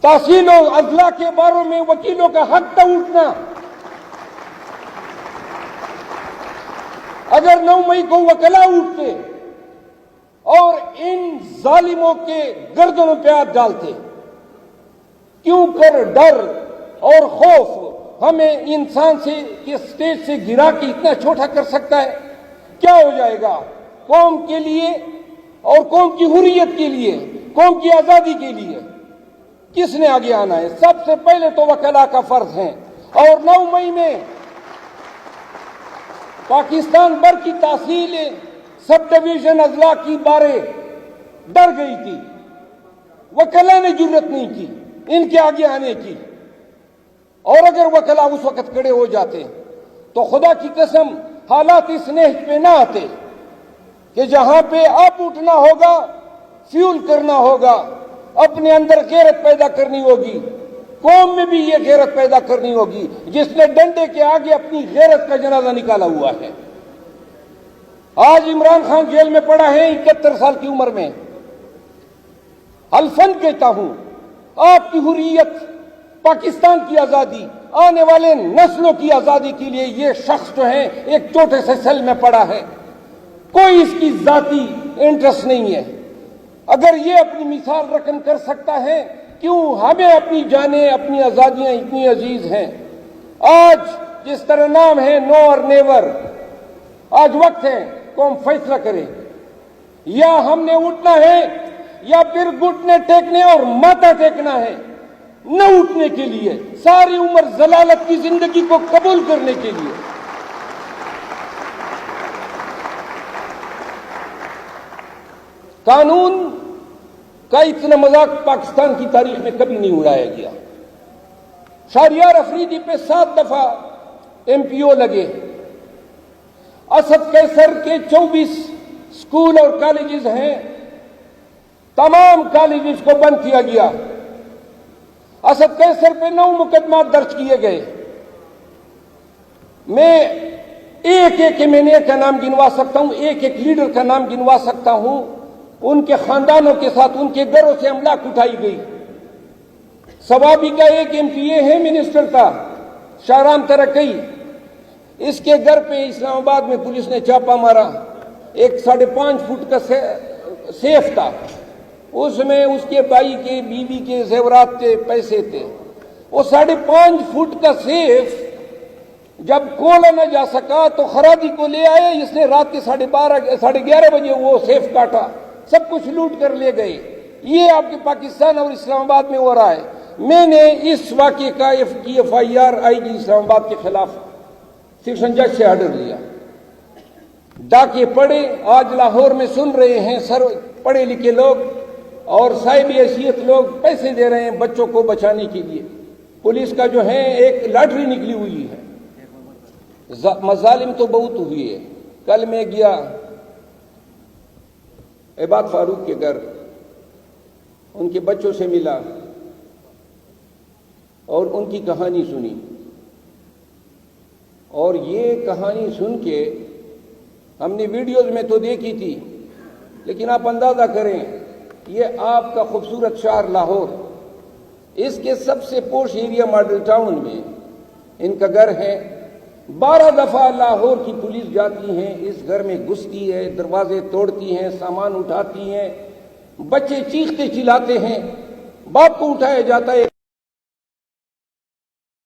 تحصیل و اضلاع کے باروں میں وکیلوں کا حق تھا اٹھنا. اگر 9 مئی کو وکلا اٹھتے اور ان ظالموں کے گردنوں پہ ہاتھ ڈالتے، کیوں کر ڈر اور خوف ہمیں انسان سے کے سٹیج سے گرا کے اتنا چھوٹا کر سکتا ہے؟ کیا ہو جائے گا قوم کے لیے اور قوم کی حریت کے لیے، قوم کی آزادی کے لیے کس نے آگے آنا ہے؟ سب سے پہلے تو وکلا کا فرض ہے. اور 9 مئی میں پاکستان بھر کی تحصیل سب ڈویژن اضلاع کی باریں ڈر گئی تھی. وکلا نے جرت نہیں کی ان کے آگے آنے کی. اور اگر وکلا اس وقت کھڑے ہو جاتے تو خدا کی قسم حالات اس نہج پہ نہ آتے کہ جہاں پہ اب اٹھنا ہوگا، فیول کرنا ہوگا، اپنے اندر غیرت پیدا کرنی ہوگی. قوم میں بھی یہ غیرت پیدا کرنی ہوگی جس نے ڈنڈے کے آگے اپنی غیرت کا جنازہ نکالا ہوا ہے. آج عمران خان جیل میں پڑا ہے 71 سال کی عمر میں. الفن کہتا ہوں، آپ کی حریت، پاکستان کی آزادی، آنے والے نسلوں کی آزادی کے لیے یہ شخص جو ہے ایک چھوٹے سے سیل میں پڑا ہے. کوئی اس کی ذاتی انٹرسٹ نہیں ہے. اگر یہ اپنی مثال رقم کر سکتا ہے، کیوں ہمیں اپنی جانیں، اپنی آزادیاں اتنی عزیز ہیں؟ آج جس طرح نام ہے نو اور نیور، آج وقت ہے قوم فیصلہ کرے. یا ہم نے اٹھنا ہے یا پھر گھٹنے ٹیکنے اور ماتھا ٹیکنا ہے. نہ اٹھنے کے لیے، ساری عمر ضلالت کی زندگی کو قبول کرنے کے لیے. قانون کا اتنا مذاق پاکستان کی تاریخ میں کبھی نہیں اڑایا گیا. شہریار افریدی پہ 7 دفعہ MPO لگے. اسد قیصر کے 24 سکول اور کالجز ہیں، تمام کالجز کو بند کیا گیا. اسد قیصر پہ 9 مقدمات درج کیے گئے. میں ایک MNA کا نام گنوا سکتا ہوں، ایک لیڈر کا نام گنوا سکتا ہوں. ان کے خاندانوں کے ساتھ ان کے گھروں سے املاک اٹھائی گئی. ثوابی کا ایک MPA ہے منسٹر کا، شاہرام ترکی، اس کے گھر پہ اسلام آباد میں پولیس نے چھاپا مارا. ایک 5.5 فٹ کا سیف تھا، اس میں اس کے بھائی کے بیوی کے زیورات تھے، پیسے تھے. وہ 5.5 فٹ کا سیف جب کھولا نہ جا سکا تو خرادی کو لے آئے. اس نے رات کے 11:30 بجے وہ سیف کاٹا، سب کچھ لوٹ کر لے گئے. یہ آپ کے پاکستان اور اسلام آباد میں ہو رہا ہے. میں نے اس واقعے کا FIR IG اسلام آباد کے خلاف سیکشن جج سے آرڈر لیا. ڈاکے پڑے آج لاہور میں سن رہے ہیں، پڑھے لکھے لوگ اور صاحب حیثیت لوگ پیسے دے رہے ہیں بچوں کو بچانے کے لیے. پولیس کا جو ہے ایک لاٹری نکلی ہوئی ہے. مظالم تو بہت ہوئی ہے. کل میں گیا عباد فاروق کے گھر، ان کے بچوں سے ملا اور ان کی کہانی سنی. اور یہ کہانی سن کے ہم نے ویڈیوز میں تو دیکھی تھی، لیکن آپ اندازہ کریں، یہ آپ کا خوبصورت شہر لاہور، اس کے سب سے پوش ایریا ماڈل ٹاؤن میں ان کا گھر ہے. 12 دفعہ لاہور کی پولیس جاتی ہیں، اس گھر میں گھستی ہے، دروازے توڑتی ہیں، سامان اٹھاتی ہیں. بچے چیختے چلاتے ہیں، باپ کو اٹھایا جاتا ہے.